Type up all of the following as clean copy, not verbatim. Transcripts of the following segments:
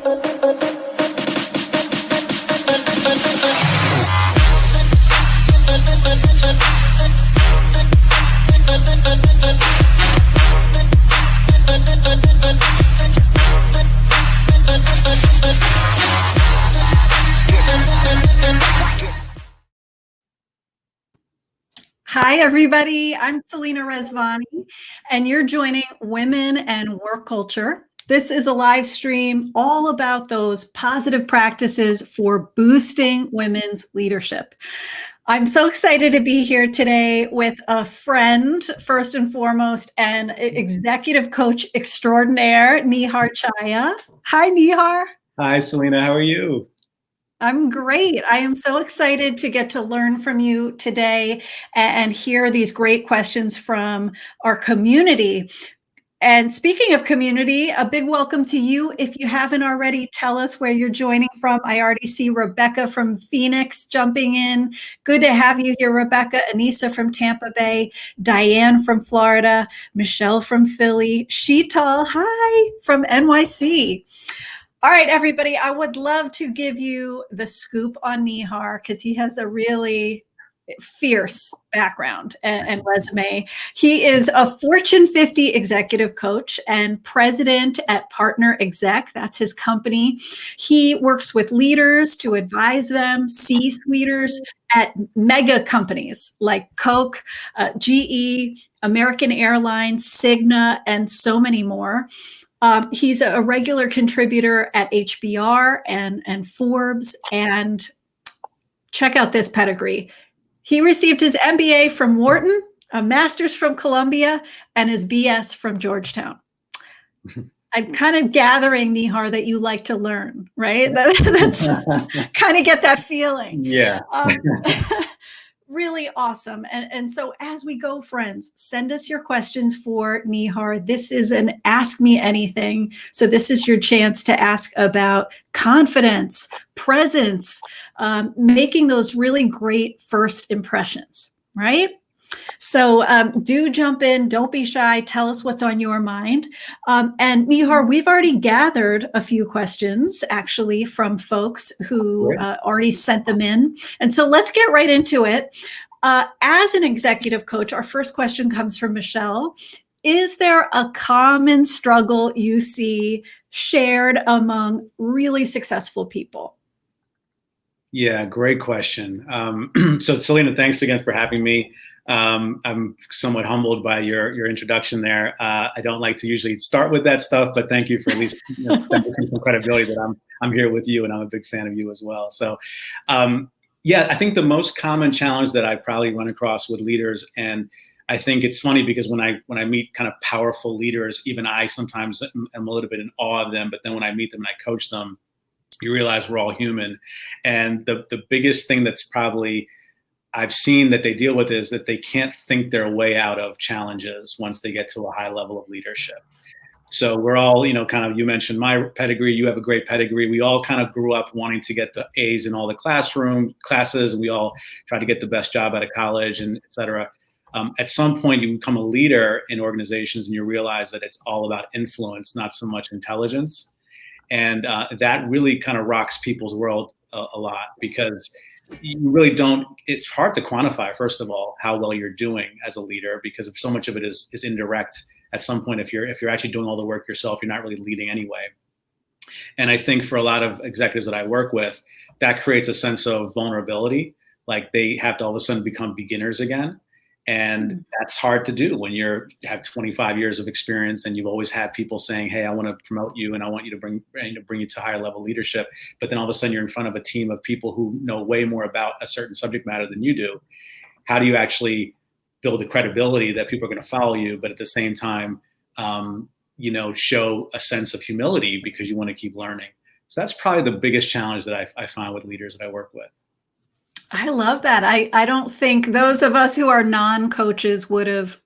Hi, everybody. I'm Selena Rezvani, and you're joining Women and Work Culture. This is a live stream all about those positive practices for boosting women's leadership. I'm so excited to be here today with a friend, first and foremost, and executive coach extraordinaire, Nihar Chhaya. Hi, Nihar. Hi, Selena. How are you? I'm great. I am so excited to get to learn from you today and hear these great questions from our community. And speaking of community, a big welcome to you. If you haven't already, tell us where you're joining from. I already see Rebecca from Phoenix jumping in. Good to have you here, Rebecca. Anissa from Tampa Bay, Diane from Florida, Michelle from Philly, Sheetal, hi, from NYC. All right, everybody, I would love to give you the scoop on Nihar because he has a really fierce background and resume. He is a Fortune 50 executive coach and president at Partner Exec. That's his company. He works with leaders to advise them, C-suiters at mega companies like Coke, GE, American Airlines, Cigna, and so many more. He's a regular contributor at HBR and Forbes. And check out this pedigree. He received his MBA from Wharton, a master's from Columbia, and his BS from Georgetown. I'm kind of gathering, Nihar, that you like to learn, right? That's kind of get that feeling. Yeah. Really awesome. And so as we go, friends, send us your questions for Nihar. This is an Ask Me Anything. So this is your chance to ask about confidence, presence, making those really great first impressions, right? So do jump in. Don't be shy. Tell us what's on your mind. And Nihar, we've already gathered a few questions actually from folks who already sent them in. And so let's get right into it. As an executive coach, our first question comes from Michelle. Is there a common struggle you see shared among really successful people? Yeah, great question. So Selena, thanks again for having me. I'm somewhat humbled by your introduction there. I don't like to usually start with that stuff, but thank you for at least some credibility that I'm here with you, and I'm a big fan of you as well. So, yeah, I think the most common challenge that I probably run across with leaders, and I think it's funny because when I meet kind of powerful leaders, even I sometimes am a little bit in awe of them, but then when I meet them and I coach them, you realize we're all human. And the biggest thing that's probably I've seen that they deal with is that they can't think their way out of challenges once they get to a high level of leadership. So we're all, kind of, you mentioned my pedigree, you have a great pedigree. We all kind of grew up wanting to get the A's in all the classes, and we all try to get the best job out of college, and et cetera. At some point, you become a leader in organizations and you realize that it's all about influence, not so much intelligence. And that really kind of rocks people's world a lot, because you really don't, it's hard to quantify, first of all, how well you're doing as a leader, because if so much of it is indirect. At some point, if you're actually doing all the work yourself, you're not really leading anyway. And I think for a lot of executives that I work with, that creates a sense of vulnerability. Like they have to all of a sudden become beginners again. And that's hard to do when you have 25 years of experience and you've always had people saying, hey, I want to promote you and I want you to bring you to higher level leadership. But then all of a sudden you're in front of a team of people who know way more about a certain subject matter than you do. How do you actually build the credibility that people are going to follow you, but at the same time, show a sense of humility because you want to keep learning? So that's probably the biggest challenge that I find with leaders that I work with. I love that. I don't think those of us who are non-coaches would have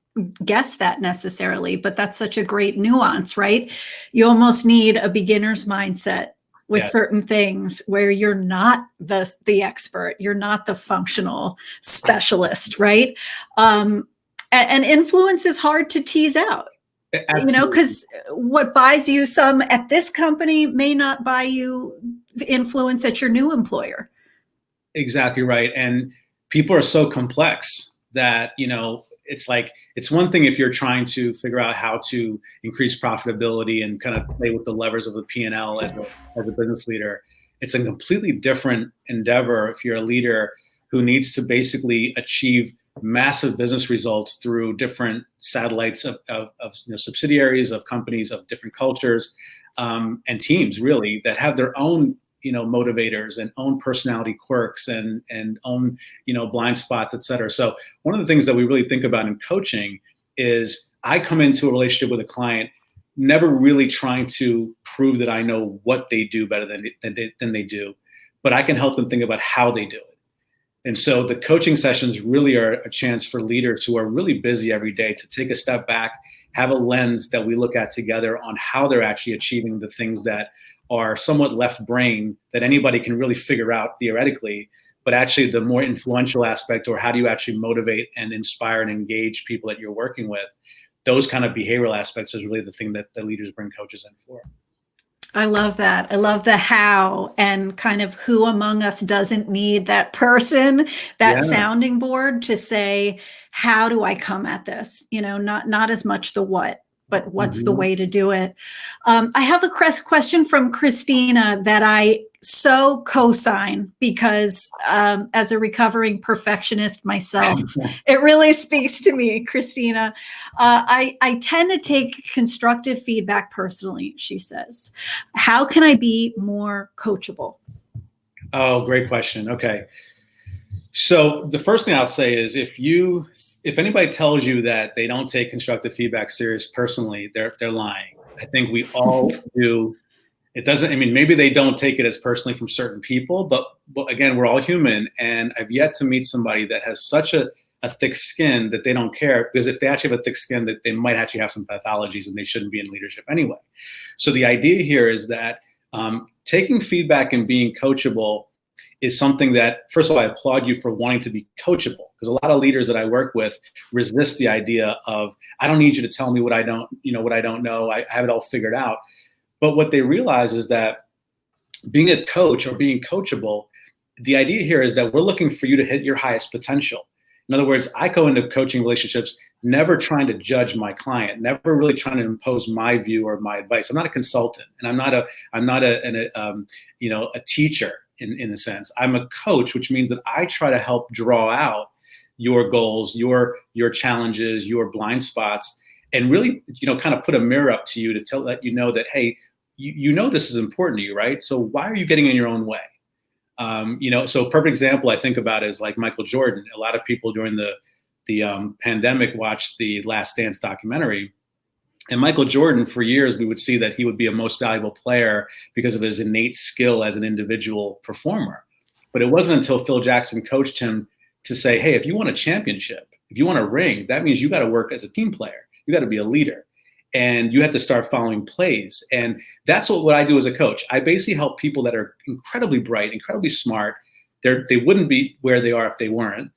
guessed that necessarily, but that's such a great nuance, right? You almost need a beginner's mindset with certain things where you're not the expert, you're not the functional specialist, right? And influence is hard to tease out. Absolutely. because what buys you some at this company may not buy you influence at your new employer. Exactly right. And people are so complex that, it's like, it's one thing if you're trying to figure out how to increase profitability and kind of play with the levers of the P&L as a business leader. It's a completely different endeavor if you're a leader who needs to basically achieve massive business results through different satellites of subsidiaries of companies of different cultures, and teams really that have their own motivators and own personality quirks and own blind spots, et cetera. So one of the things that we really think about in coaching is I come into a relationship with a client never really trying to prove that I know what they do better than they do, but I can help them think about how they do it. And so the coaching sessions really are a chance for leaders who are really busy every day to take a step back, have a lens that we look at together on how they're actually achieving the things that are somewhat left brain that anybody can really figure out theoretically, but actually the more influential aspect, or how do you actually motivate and inspire and engage people that you're working with, those kind of behavioral aspects is really the thing that the leaders bring coaches in for. I love that. I love the how, and kind of who among us doesn't need that person, that Yeah. sounding board to say, how do I come at this? Not as much the what, but what's the Mm-hmm. way to do it? I have a question from Christina that I so co-sign because as a recovering perfectionist myself, it really speaks to me, Christina. I tend to take constructive feedback personally, she says. How can I be more coachable? Oh, great question. Okay. So the first thing I'll say is if anybody tells you that they don't take constructive feedback serious personally, they're lying. I think we all do. It doesn't, I mean, maybe they don't take it as personally from certain people, but again, we're all human. And I've yet to meet somebody that has such a thick skin that they don't care, because if they actually have a thick skin, that they might actually have some pathologies and they shouldn't be in leadership anyway. So the idea here is that taking feedback and being coachable is something that, first of all, I applaud you for wanting to be coachable, because a lot of leaders that I work with resist the idea of, I don't need you to tell me what I don't know. I have it all figured out. But what they realize is that being a coach or being coachable, the idea here is that we're looking for you to hit your highest potential. In other words, I go into coaching relationships never trying to judge my client, never really trying to impose my view or my advice. I'm not a consultant, and I'm not a teacher in a sense. I'm a coach, which means that I try to help draw out your goals, your challenges, your blind spots, and really, kind of put a mirror up to you to let you know that, hey, you know this is important to you, right? So why are you getting in your own way? So a perfect example I think about is like Michael Jordan. A lot of people during the pandemic watched the Last Dance documentary. And Michael Jordan, for years, we would see that he would be a most valuable player because of his innate skill as an individual performer. But it wasn't until Phil Jackson coached him to say, hey, if you want a championship, if you want a ring, that means you got to work as a team player. You got to be a leader. And you have to start following plays. And that's what I do as a coach. I basically help people that are incredibly bright, incredibly smart. They wouldn't be where they are if they weren't.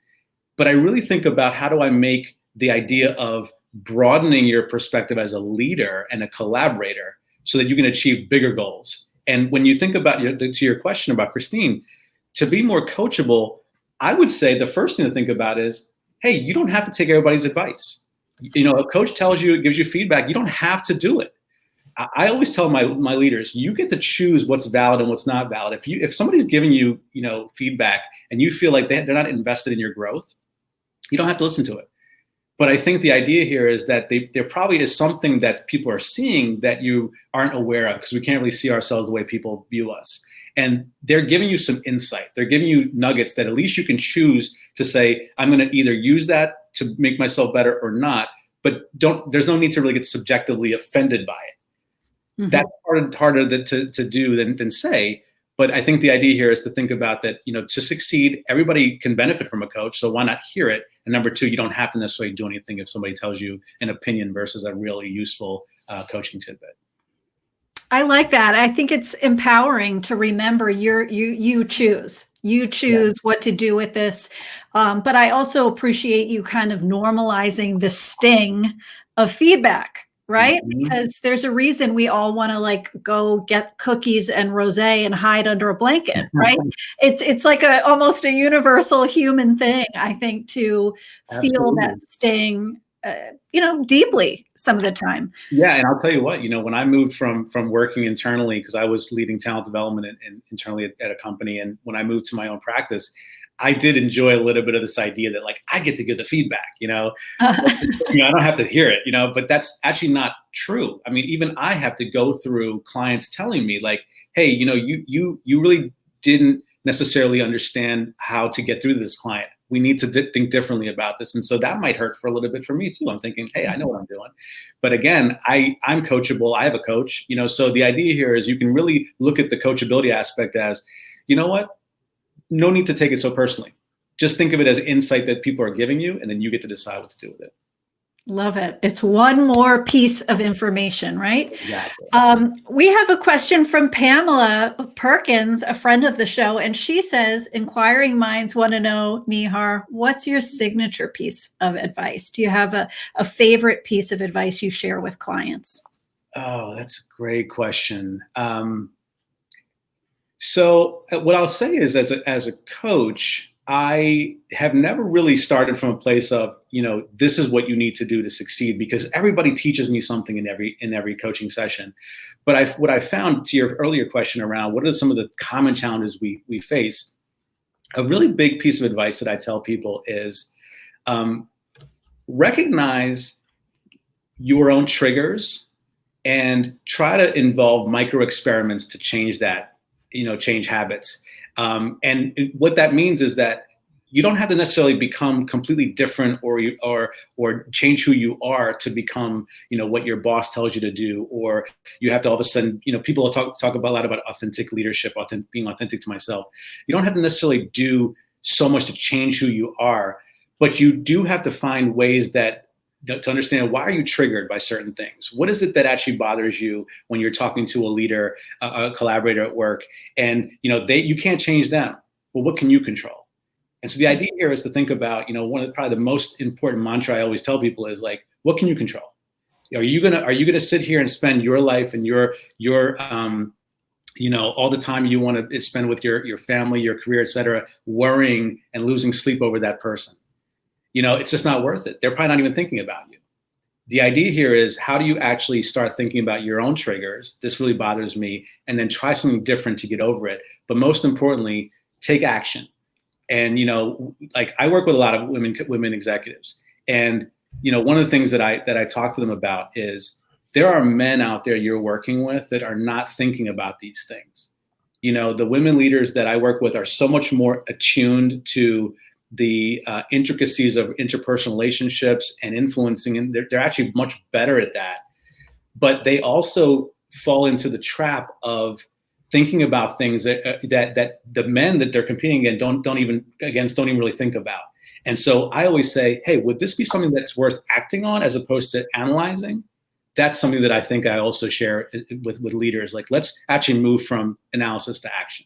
But I really think about, how do I make the idea of broadening your perspective as a leader and a collaborator so that you can achieve bigger goals. And when you think about to your question about Christine, to be more coachable, I would say the first thing to think about is, hey, you don't have to take everybody's advice. A coach tells you, gives you feedback, you don't have to do it. I always tell my leaders, you get to choose what's valid and what's not valid. If somebody's giving you, feedback and you feel like they're not invested in your growth, you don't have to listen to it. But I think the idea here is that there probably is something that people are seeing that you aren't aware of, because we can't really see ourselves the way people view us. And they're giving you some insight. They're giving you nuggets that at least you can choose to say, I'm going to either use that to make myself better or not. But there's no need to really get subjectively offended by it. Mm-hmm. That's harder to do than say. But I think the idea here is to think about that, to succeed, everybody can benefit from a coach. So why not hear it? And number two, you don't have to necessarily do anything if somebody tells you an opinion versus a really useful coaching tidbit. I like that. I think it's empowering to remember you choose. You choose what to do with this. But I also appreciate you kind of normalizing the sting of feedback, right? Mhm. Because there's a reason we all want to like go get cookies and rosé and hide under a blanket, right? It's like a almost a universal human thing, I think, to feel that Absolutely. staying, deeply some of the time. Yeah, and I'll tell you what, when I moved from working internally, because I was leading talent development internally at a company, and when I moved to my own practice, I did enjoy a little bit of this idea that like I get to give the feedback, I don't have to hear it, but that's actually not true. I mean, even I have to go through clients telling me like, hey, you really didn't necessarily understand how to get through to this client. We need to think differently about this. And so that might hurt for a little bit for me too. I'm thinking, hey, I know what I'm doing. But again, I'm coachable. I have a coach, so the idea here is you can really look at the coachability aspect as, you know what? No need to take it so personally. Just think of it as insight that people are giving you, and then you get to decide what to do with it. Love it. It's one more piece of information, right? Exactly. We have a question from Pamela Perkins, a friend of the show, and she says, inquiring minds want to know, Nihar, what's your signature piece of advice? Do you have a favorite piece of advice you share with clients? Oh, that's a great question. So what I'll say is, as a coach, I have never really started from a place of, this is what you need to do to succeed, because everybody teaches me something in every coaching session. But what I found, to your earlier question around what are some of the common challenges we face, a really big piece of advice that I tell people is recognize your own triggers and try to involve micro experiments to change that, change habits. And what that means is that you don't have to necessarily become completely different or change who you are to become, what your boss tells you to do, or you have to all of a sudden, people talk about a lot about authentic leadership, being authentic to myself. You don't have to necessarily do so much to change who you are, but you do have to find ways that to understand why are you triggered by certain things. What is it that actually bothers you when you're talking to a leader, a collaborator at work, and you can't change them, but what can you control? And so the idea here is to think about, one of probably the most important mantra I always tell people is like, what can you control? Are you gonna sit here and spend your life and your all the time you want to spend with your family, your career, et cetera, worrying and losing sleep over that person? It's just not worth it. They're probably not even thinking about you. The idea here is, how do you actually start thinking about your own triggers? This really bothers me, and then try something different to get over it. But most importantly, take action. And like I work with a lot of women executives, and one of the things that I talk to them about is there are men out there you're working with that are not thinking about these things. The women leaders that I work with are so much more attuned to the intricacies of interpersonal relationships and influencing, and they're actually much better at that. But they also fall into the trap of thinking about things that the men that they're competing against don't even really think about. And so I always say, hey, would this be something that's worth acting on as opposed to analyzing? That's something that I think I also share with leaders. Like, let's actually move from analysis to action.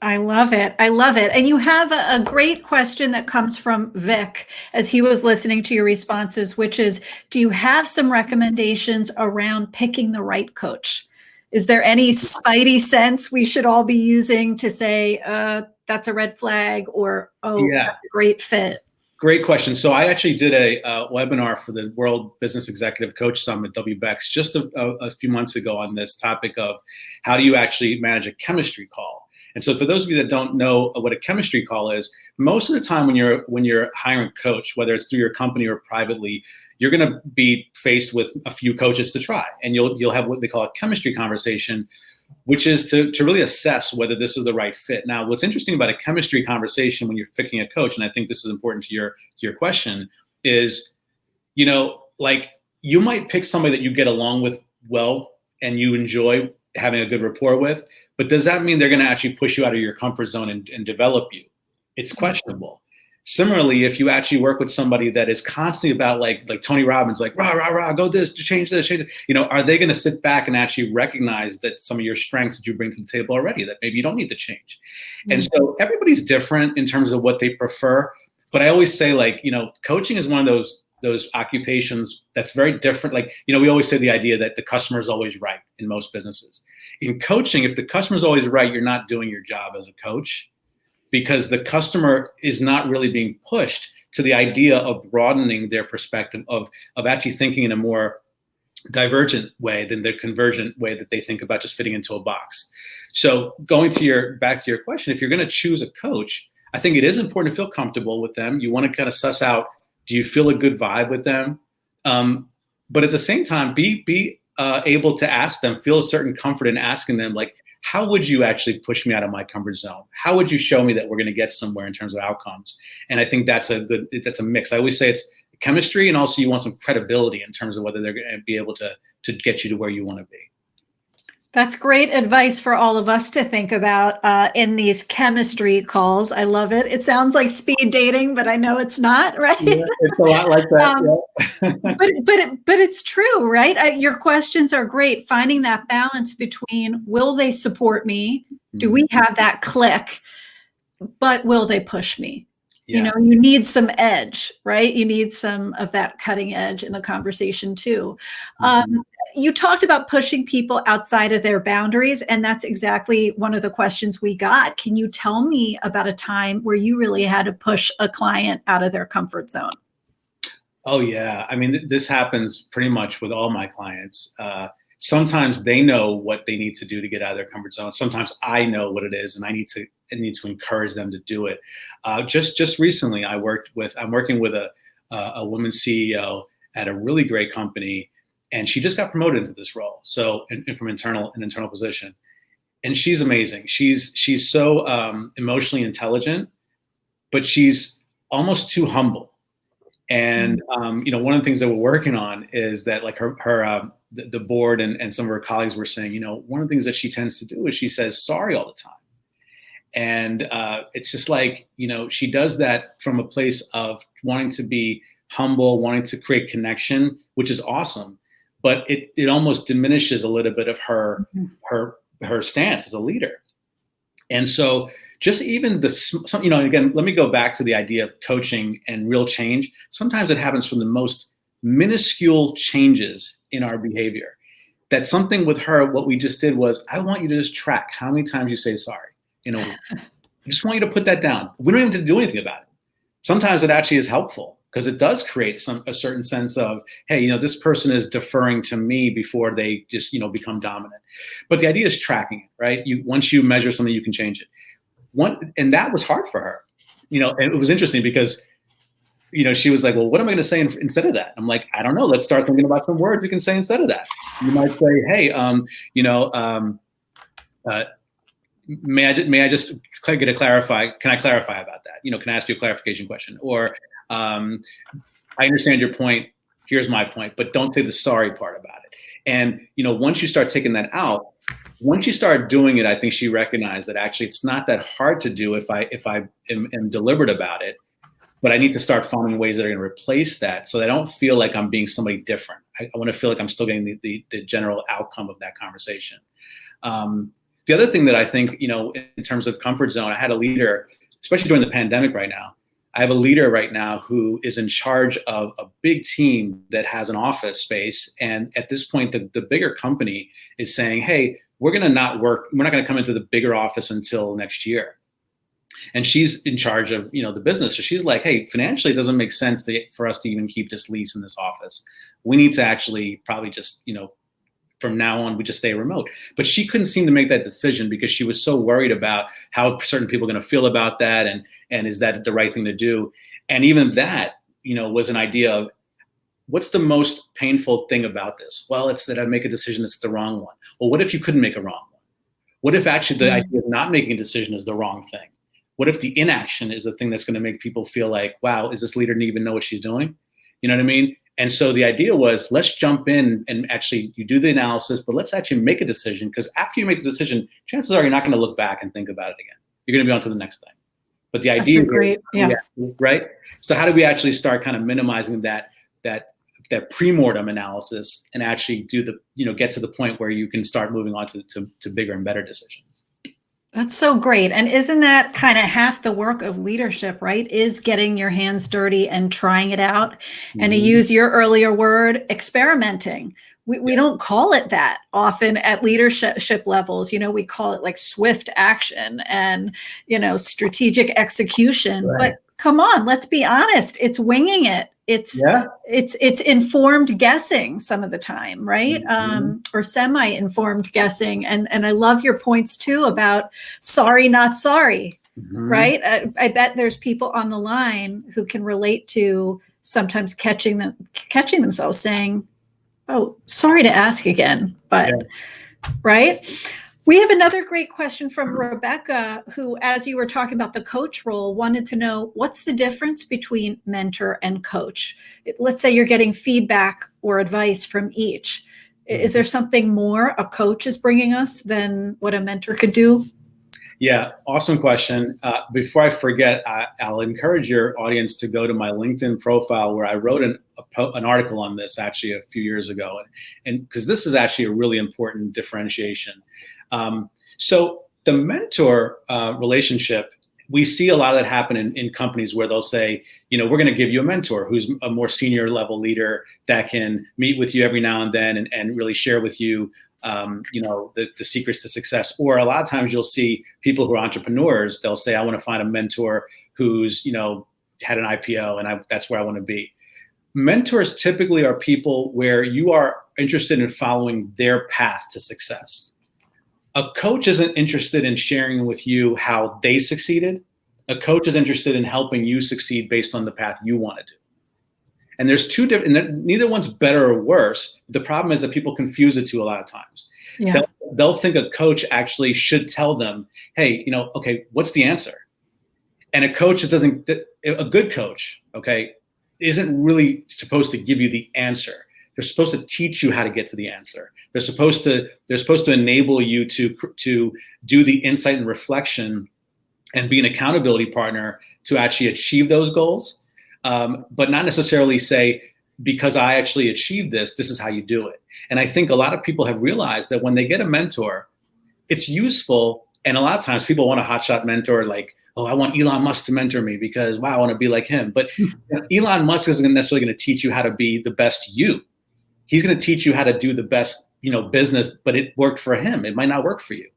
I love it. I love it. And you have a great question that comes from Vic as he was listening to your responses, which is, do you have some recommendations around picking the right coach? Is there any spidey sense we should all be using to say, that's a red flag, or, oh, Yeah. that's a great fit? Great question. So I actually did a webinar for the World Business Executive Coach Summit, WBEX, just a few months ago on this topic of how do you actually manage a chemistry call. And so for those of you that don't know what a chemistry call is, most of the time when you're hiring a coach, whether it's through your company or privately, you're going to be faced with a few coaches to try, and you'll have what they call a chemistry conversation, which is to really assess whether this is the right fit. Now, what's interesting about a chemistry conversation when you're picking a coach, and I think this is important to your question, is, like you might pick somebody that you get along with well and you enjoy having a good rapport with, but does that mean they're going to actually push you out of your comfort zone and develop you? It's questionable. Similarly, if you actually work with somebody that is constantly about like Tony Robbins, like rah, rah, rah, go this, change this, are they going to sit back and actually recognize that some of your strengths that you bring to the table already, that maybe you don't need to change? Mm-hmm. And so everybody's different in terms of what they prefer. But I always say, coaching is one of those those occupations that's very different. Like, we always say the idea that the customer is always right in most businesses. In coaching, if the customer is always right, you're not doing your job as a coach, because the customer is not really being pushed to the idea of broadening their perspective, of actually thinking in a more divergent way than the convergent way that they think about just fitting into a box. So going back to your question, if you're going to choose a coach, I think it is important to feel comfortable with them. You want to kind of suss out, do you feel a good vibe with them? But at the same time, be able to ask them, feel a certain comfort in asking them, like, how would you actually push me out of my comfort zone? How would you show me that we're going to get somewhere in terms of outcomes? And I think that's a mix. I always say it's chemistry, and also you want some credibility in terms of whether they're going to be able to get you to where you want to be. That's great advice for all of us to think about in these chemistry calls. I love it. It sounds like speed dating, but I know it's not, right? Yeah, it's a lot like that. But it's true, right? Your questions are great. Finding that balance between, will they support me? Do we have that click? But will they push me? Yeah. You need some edge, right? You need some of that cutting edge in the conversation too. You talked about pushing people outside of their boundaries, and that's exactly one of the questions we got. Can you tell me about a time where you really had to push a client out of their comfort zone? Oh, yeah. I mean, this happens pretty much with all my clients. Sometimes they know what they need to do to get out of their comfort zone. Sometimes I know what it is, and I need to encourage them to do it. Just recently, I'm working with a woman CEO at a really great company, and she just got promoted into this role. So, and from an internal position, and she's amazing. She's so emotionally intelligent, but she's almost too humble. And one of the things that we're working on is that, like, the board and some of her colleagues were saying, one of the things that she tends to do is she says sorry all the time. And it's just like, she does that from a place of wanting to be humble, wanting to create connection, which is awesome. But it almost diminishes a little bit of her stance as a leader. And so just even again, let me go back to the idea of coaching and real change. Sometimes it happens from the most minuscule changes in our behavior. That's something with her. What we just did was, I want you to just track how many times you say sorry in a week. I just want you to put that down. We don't even have to do anything about it. Sometimes it actually is helpful, because it does create a certain sense of, hey, this person is deferring to me before they just, become dominant. But the idea is tracking it, right? Once you measure something, you can change it. And that was hard for her, and it was interesting because, she was like, well, what am I going to say instead of that? I'm like, I don't know. Let's start thinking about some words we can say instead of that. You might say, hey, may I just get a clarify? Can I clarify about that? Can I ask you a clarification question? Or I understand your point. Here's my point, but don't say the sorry part about it. And once you start taking that out, once you start doing it, I think she recognized that actually it's not that hard to do if I am deliberate about it. But I need to start finding ways that are going to replace that, so that I don't feel like I'm being somebody different. I want to feel like I'm still getting the general outcome of that conversation. The other thing that I think, in terms of comfort zone, I had a leader, especially during the pandemic right now. I have a leader right now who is in charge of a big team that has an office space. And at this point, the bigger company is saying, hey, we're going to not work. We're not going to come into the bigger office until next year. And she's in charge of, the business. So she's like, hey, financially, it doesn't make sense for us to even keep this lease in this office. We need to actually probably just, from now on, we just stay remote. But she couldn't seem to make that decision because she was so worried about how certain people are going to feel about that. And is that the right thing to do? And even that, was an idea of, what's the most painful thing about this? Well, it's that I make a decision that's the wrong one. Well, what if you couldn't make a wrong one? What if actually the idea of not making a decision is the wrong thing? What if the inaction is the thing that's going to make people feel like, wow, is this leader didn't even know what she's doing? You know what I mean? And so the idea was, let's jump in and actually, you do the analysis, but let's actually make a decision, because after you make the decision, chances are you're not going to look back and think about it again. You're going to be on to the next thing. But the idea great, yeah, right? So how do we actually start kind of minimizing that pre-mortem analysis and actually do get to the point where you can start moving on to bigger and better decisions? That's so great. And isn't that kind of half the work of leadership, right? Is getting your hands dirty and trying it out. And to Mhm. use your earlier word, experimenting. We Yeah. don't call it that often at leadership levels. We call it like swift action and, strategic execution. Right. But come on, let's be honest. It's winging it. It's Yeah. it's informed guessing some of the time, right? Mhm. Or semi-informed guessing. And I love your points too about sorry, not sorry, Mhm. right? I bet there's people on the line who can relate to sometimes catching themselves saying, "Oh, sorry to ask again," Yeah. but right. We have another great question from Rebecca, who, as you were talking about the coach role, wanted to know what's the difference between mentor and coach? Let's say you're getting feedback or advice from each. Is Mhm. there something more a coach is bringing us than what a mentor could do? Yeah, awesome question. Before I forget, I'll encourage your audience to go to my LinkedIn profile where I wrote an article on this actually a few years ago, and because this is actually a really important differentiation. So the mentor relationship, we see a lot of that happen in companies where they'll say, we're going to give you a mentor who's a more senior level leader that can meet with you every now and then and really share with you the secrets to success. Or a lot of times you'll see people who are entrepreneurs, they'll say, I want to find a mentor who's, had an IPO and that's where I want to be. Mentors typically are people where you are interested in following their path to success. A coach isn't interested in sharing with you how they succeeded. A coach is interested in helping you succeed based on the path you want to do. And there's two different, and neither one's better or worse. The problem is that people confuse the two a lot of times. Yeah. They'll think a coach actually should tell them, hey, okay, what's the answer? And a coach that doesn't, a good coach, okay, isn't really supposed to give you the answer. They're supposed to teach you how to get to the answer. They're supposed to enable you to do the insight and reflection and be an accountability partner to actually achieve those goals, but not necessarily say, because I actually achieved this, this is how you do it. And I think a lot of people have realized that when they get a mentor, it's useful. And a lot of times people want a hotshot mentor, like, oh, I want Elon Musk to mentor me because, wow, I want to be like him. But Elon Musk isn't necessarily going to teach you how to be the best you. He's going to teach you how to do the best, business, but it worked for him. It might not work for you.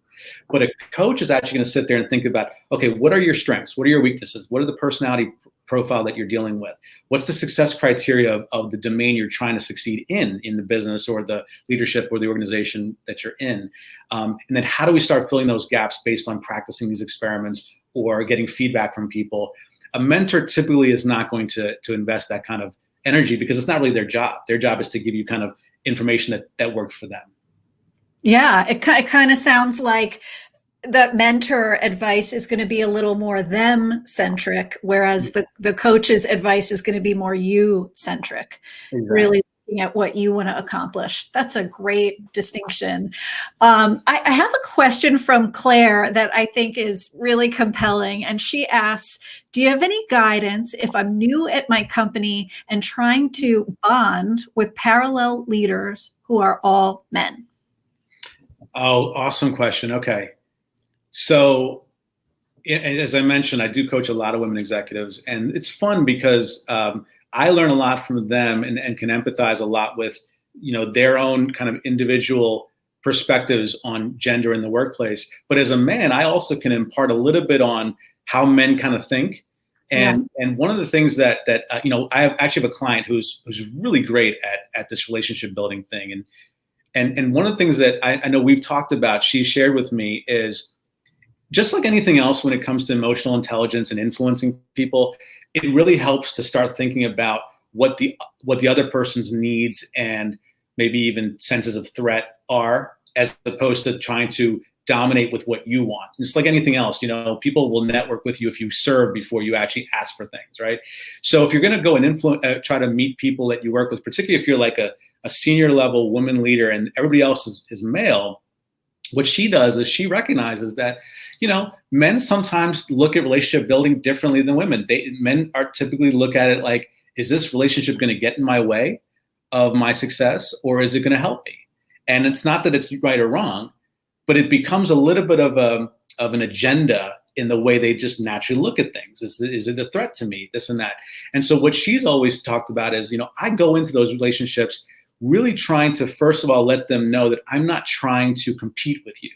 But a coach is actually going to sit there and think about, okay, what are your strengths? What are your weaknesses? What are the personality profile that you're dealing with? What's the success criteria of the domain you're trying to succeed in the business or the leadership or the organization that you're in? And then how do we start filling those gaps based on practicing these experiments or getting feedback from people? A mentor typically is not going to invest that kind of energy because it's not really their job. Their job is to give you kind of information that worked for them. Yeah. It kind of sounds like the mentor advice is going to be a little more them centric, whereas the coach's advice is going to be more you centric, Exactly. really looking at what you want to accomplish. That's a great distinction. I have a question from Claire that I think is really compelling. And she asks, do you have any guidance if I'm new at my company and trying to bond with parallel leaders who are all men? Oh, awesome question. Okay. So, as I mentioned, I do coach a lot of women executives, and it's fun because I learn a lot from them and can empathize a lot with their own kind of individual perspectives on gender in the workplace. But as a man, I also can impart a little bit on how men kind of think. Yeah. And one of the things that I actually have a client who's really great at this relationship building thing, and one of the things that I know we've talked about, she shared with me, is just like anything else when it comes to emotional intelligence and influencing people, it really helps to start thinking about what the other person's needs and maybe even senses of threat are, as opposed to trying to dominate with what you want. It's like anything else, people will network with you if you serve before you actually ask for things, right? So if you're going to go and try to meet people that you work with, particularly if you're like a senior level woman leader and everybody else is male, what she does is she recognizes that men sometimes look at relationship building differently than women. Men are typically look at it like, is this relationship going to get in my way of my success, or is it going to help me? And it's not that it's right or wrong. but it becomes a little bit of an agenda in the way they just naturally look at things. Is it a threat to me? This and that. And so what she's always talked about is, I go into those relationships really trying to, first of all, let them know that I'm not trying to compete with you.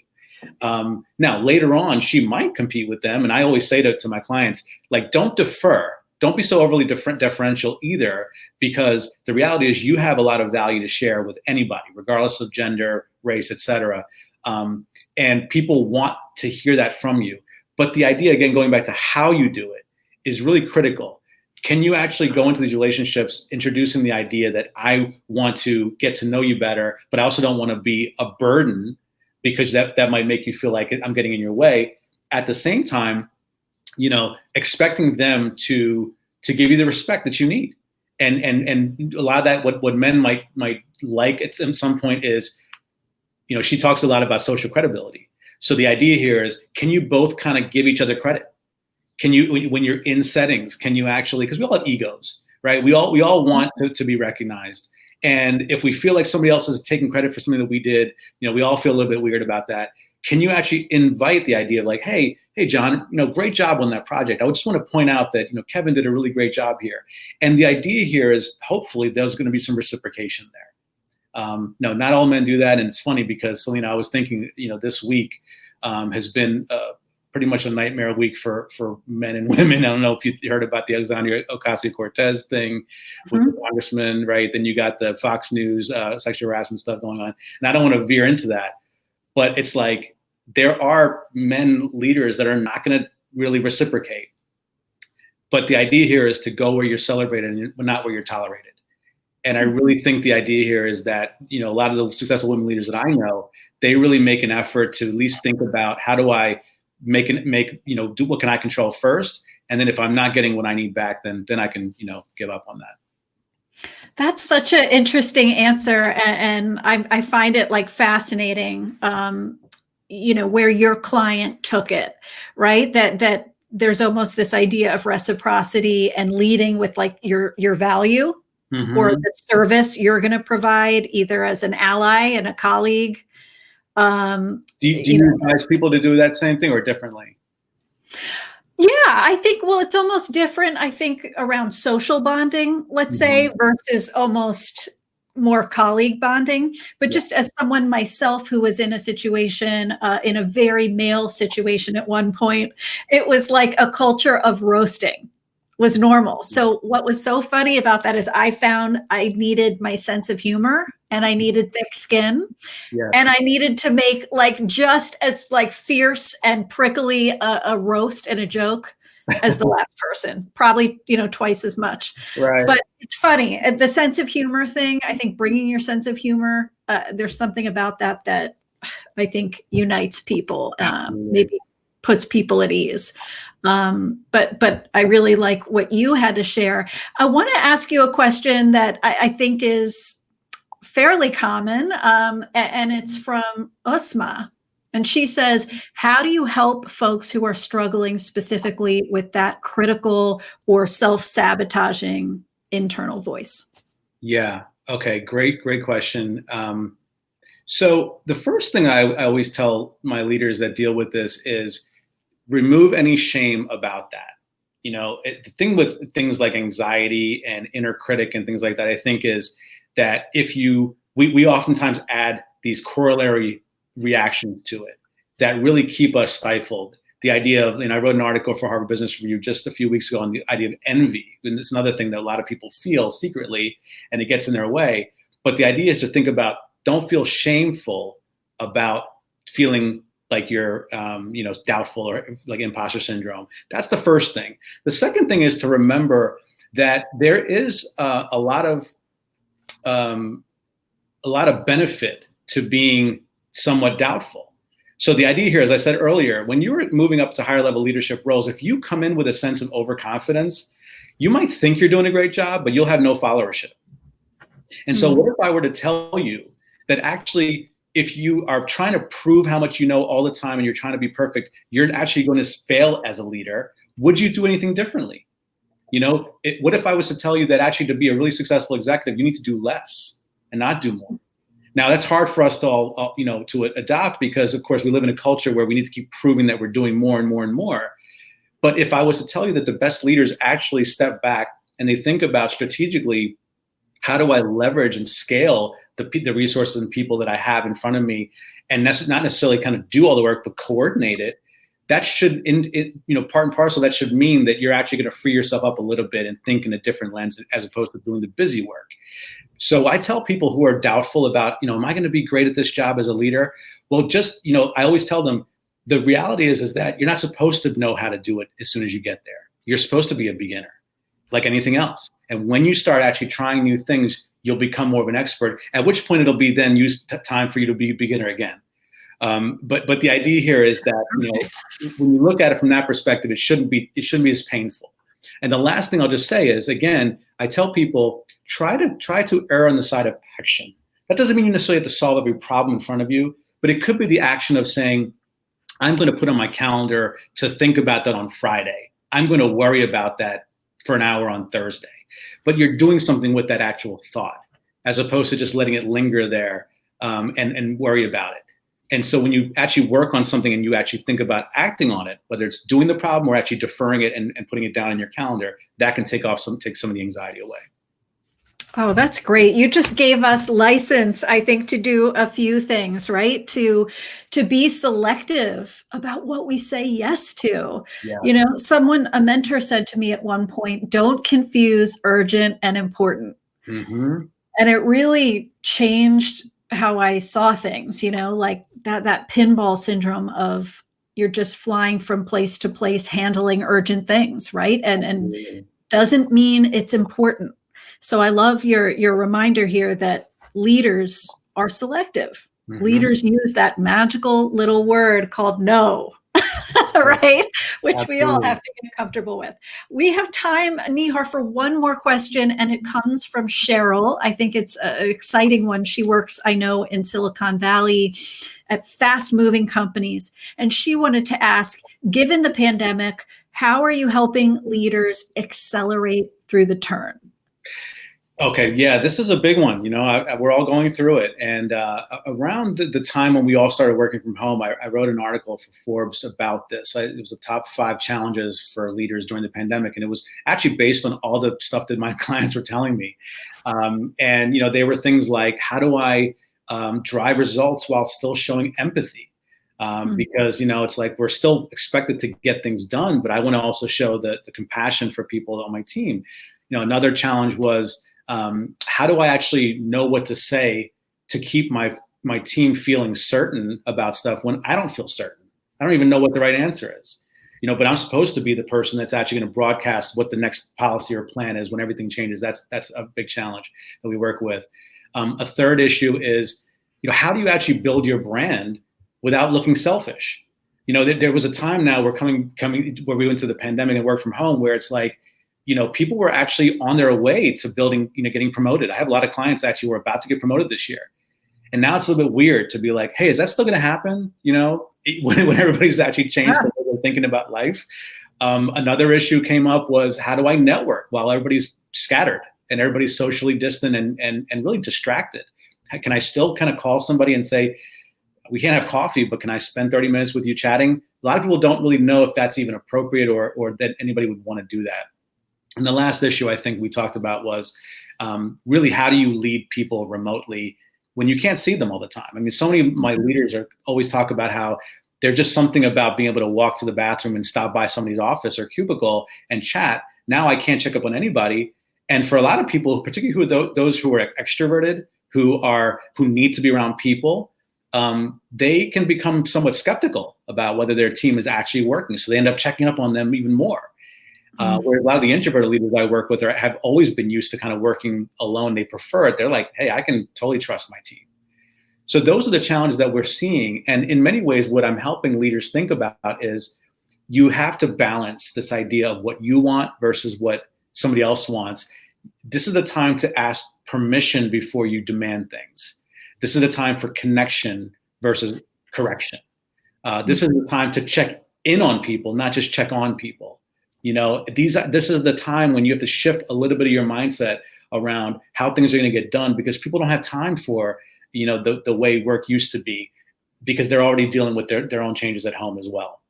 Now, later on, she might compete with them. And I always say to my clients, like, don't defer. Don't be so overly deferential either, because the reality is you have a lot of value to share with anybody, regardless of gender, race, etc. And people want to hear that from you. But the idea, again, going back to how you do it, is really critical. Can you actually go into these relationships introducing the idea that I want to get to know you better, but I also don't want to be a burden, because that might make you feel like I'm getting in your way. At the same time, expecting them to give you the respect that you need. And a lot of that, what men might like at some point is, she talks a lot about social credibility. So the idea here is, can you both kind of give each other credit? Can you, when you're in settings, can you actually, because we all have egos, right? We all want to be recognized. And if we feel like somebody else is taking credit for something that we did, we all feel a little bit weird about that. Can you actually invite the idea of like, hey, John, great job on that project. I would just want to point out that, Kevin did a really great job here. And the idea here is, hopefully there's going to be some reciprocation there. No, not all men do that. And it's funny because, Selena, I was thinking, this week has been pretty much a nightmare week for men and women. I don't know if you heard about the Alexandria Ocasio-Cortez thing with the congressman, right? Then you got the Fox News sexual harassment stuff going on. And I don't want to veer into that, but it's like there are men leaders that are not going to really reciprocate. But the idea here is to go where you're celebrated and not where you're tolerated. And I really think the idea here is that, a lot of the successful women leaders that I know, they really make an effort to at least think about, how do I do what can I control first? And then if I'm not getting what I need back, then I can, give up on that. That's such an interesting answer. And I find it like fascinating, where your client took it, right? That there's almost this idea of reciprocity and leading with like your value or the service you're going to provide, either as an ally and a colleague. Do you advise people to do that same thing or differently? Yeah, I think, well, it's almost different, I think, around social bonding, let's say, versus almost more colleague bonding. But just as someone myself who was in a situation, in a very male situation at one point, it was like a culture of roasting was normal. So what was so funny about that is I found I needed my sense of humor and I needed thick skin. Yes. And I needed to make like just as like fierce and prickly a roast and a joke as the last person, probably, twice as much. Right. But it's funny. The sense of humor thing, I think bringing your sense of humor, there's something about that I think unites people, maybe puts people at ease. But I really like what you had to share. I want to ask you a question that I think is fairly common, and it's from Usma. And she says, how do you help folks who are struggling specifically with that critical or self-sabotaging internal voice? Yeah. Okay. Great question. So the first thing I always tell my leaders that deal with this is remove any shame about that. The thing with things like anxiety and inner critic and things like that, I think, is that we oftentimes add these corollary reactions to it that really keep us stifled. The idea of, I wrote an article for Harvard Business Review just a few weeks ago on the idea of envy. And it's another thing that a lot of people feel secretly, and it gets in their way. But the idea is to think about, don't feel shameful about feeling like you're, doubtful or like imposter syndrome. That's the first thing. The second thing is to remember that there is a lot of benefit to being somewhat doubtful. So the idea here, as I said earlier, when you're moving up to higher level leadership roles, if you come in with a sense of overconfidence, you might think you're doing a great job, but you'll have no followership. And so what if I were to tell you that actually, if you are trying to prove how much you know all the time and you're trying to be perfect, you're actually going to fail as a leader? Would you do anything differently? What if I was to tell you that actually to be a really successful executive, you need to do less and not do more? Now that's hard for us to to adopt, because of course we live in a culture where we need to keep proving that we're doing more and more and more. But if I was to tell you that the best leaders actually step back and they think about strategically, how do I leverage and scale the resources and people that I have in front of me, and not necessarily kind of do all the work, but coordinate it. That should, part and parcel, that should mean that you're actually going to free yourself up a little bit and think in a different lens, as opposed to doing the busy work. So I tell people who are doubtful about, am I going to be great at this job as a leader? Well, just, I always tell them, the reality is that you're not supposed to know how to do it as soon as you get there. You're supposed to be a beginner, like anything else. And when you start actually trying new things, you'll become more of an expert, at which point it'll be then time for you to be a beginner again. But the idea here is that, when you look at it from that perspective, it shouldn't be as painful. And the last thing I'll just say is, again, I tell people, try to err on the side of action. That doesn't mean you necessarily have to solve every problem in front of you, but it could be the action of saying, I'm going to put on my calendar to think about that on Friday. I'm going to worry about that for an hour on Thursday. But you're doing something with that actual thought, as opposed to just letting it linger there and worry about it. And so when you actually work on something and you actually think about acting on it, whether it's doing the problem or actually deferring it and putting it down in your calendar, that can take some of the anxiety away. Oh, that's great. You just gave us license, I think, to do a few things, right? To be selective about what we say yes to. Yeah. A mentor said to me at one point, don't confuse urgent and important. Mm-hmm. And it really changed how I saw things, like that pinball syndrome of you're just flying from place to place, handling urgent things, right? And doesn't mean it's important. So I love your reminder here that leaders are selective. Mm-hmm. Leaders use that magical little word called no, right? Which Absolutely. We all have to get comfortable with. We have time, Nihar, for one more question, and it comes from Cheryl. I think it's an exciting one. She works, I know, in Silicon Valley at fast-moving companies. And she wanted to ask, given the pandemic, how are you helping leaders accelerate through the turn? Okay, yeah, this is a big one. We're all going through it. And around the time when we all started working from home, I wrote an article for Forbes about this. It was the top 5 challenges for leaders during the pandemic. And it was actually based on all the stuff that my clients were telling me. And they were things like, how do I drive results while still showing empathy? Because, it's like we're still expected to get things done, but I want to also show the compassion for people on my team. Another challenge was, how do I actually know what to say to keep my team feeling certain about stuff when I don't feel certain? I don't even know what the right answer is, but I'm supposed to be the person that's actually going to broadcast what the next policy or plan is when everything changes. That's a big challenge that we work with. A third issue is, how do you actually build your brand without looking selfish? There was a time now we're coming where we went to the pandemic and work from home, where it's like, people were actually on their way to building, getting promoted. I have a lot of clients actually who are about to get promoted this year. And now it's a little bit weird to be like, hey, is that still going to happen? When everybody's actually changed the way they're thinking about life. Another issue came up was, how do I network while everybody's scattered and everybody's socially distant and really distracted? Can I still kind of call somebody and say, we can't have coffee, but can I spend 30 minutes with you chatting? A lot of people don't really know if that's even appropriate or that anybody would want to do that. And the last issue I think we talked about was really, how do you lead people remotely when you can't see them all the time? I mean, so many of my leaders always talk about how there's just something about being able to walk to the bathroom and stop by somebody's office or cubicle and chat. Now I can't check up on anybody. And for a lot of people, particularly those who are extroverted, who need to be around people, they can become somewhat skeptical about whether their team is actually working. So they end up checking up on them even more. Where a lot of the introverted leaders I work with have always been used to kind of working alone. They prefer it. They're like, hey, I can totally trust my team. So those are the challenges that we're seeing. And in many ways, what I'm helping leaders think about is you have to balance this idea of what you want versus what somebody else wants. This is the time to ask permission before you demand things. This is the time for connection versus correction. This is the time to check in on people, not just check on people. This is the time when you have to shift a little bit of your mindset around how things are going to get done, because people don't have time for the way work used to be, because they're already dealing with their own changes at home as well.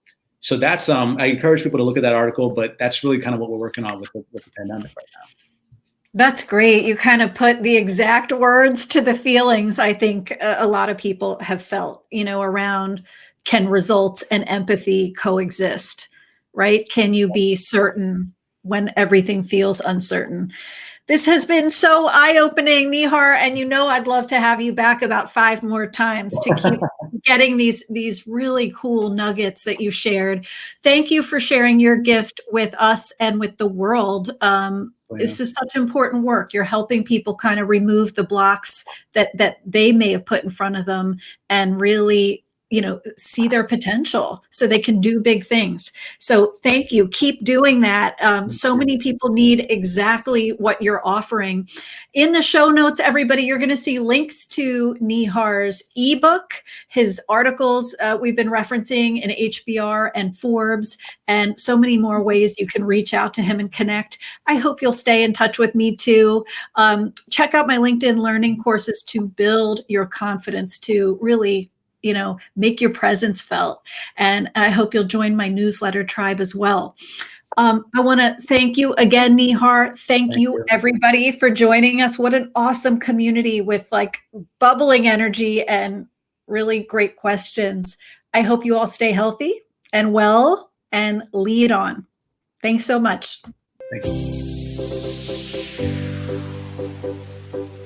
So that's I encourage people to look at that article, but that's really kind of what we're working on with the pandemic right now. That's great. You kind of put the exact words to the feelings I think a lot of people have felt, around, can results and empathy coexist, right? Can you be certain when everything feels uncertain? This has been so eye-opening, Nihar, and I'd love to have you back about 5 more times to keep getting these really cool nuggets that you shared. Thank you for sharing your gift with us and with the world. This is such important work. You're helping people kind of remove the blocks that they may have put in front of them and really see their potential so they can do big things. So thank you. Keep doing that. So many people need exactly what you're offering. In the show notes, everybody, you're going to see links to Nihar's ebook, his articles we've been referencing in HBR and Forbes, and so many more ways you can reach out to him and connect. I hope you'll stay in touch with me too. Check out my LinkedIn learning courses to build your confidence, to really make your presence felt. And I hope you'll join my newsletter tribe as well. I want to thank you again, Nihar. Thank you, everybody, for joining us. What an awesome community with bubbling energy and really great questions. I hope you all stay healthy and well and lead on. Thanks so much. Thank you.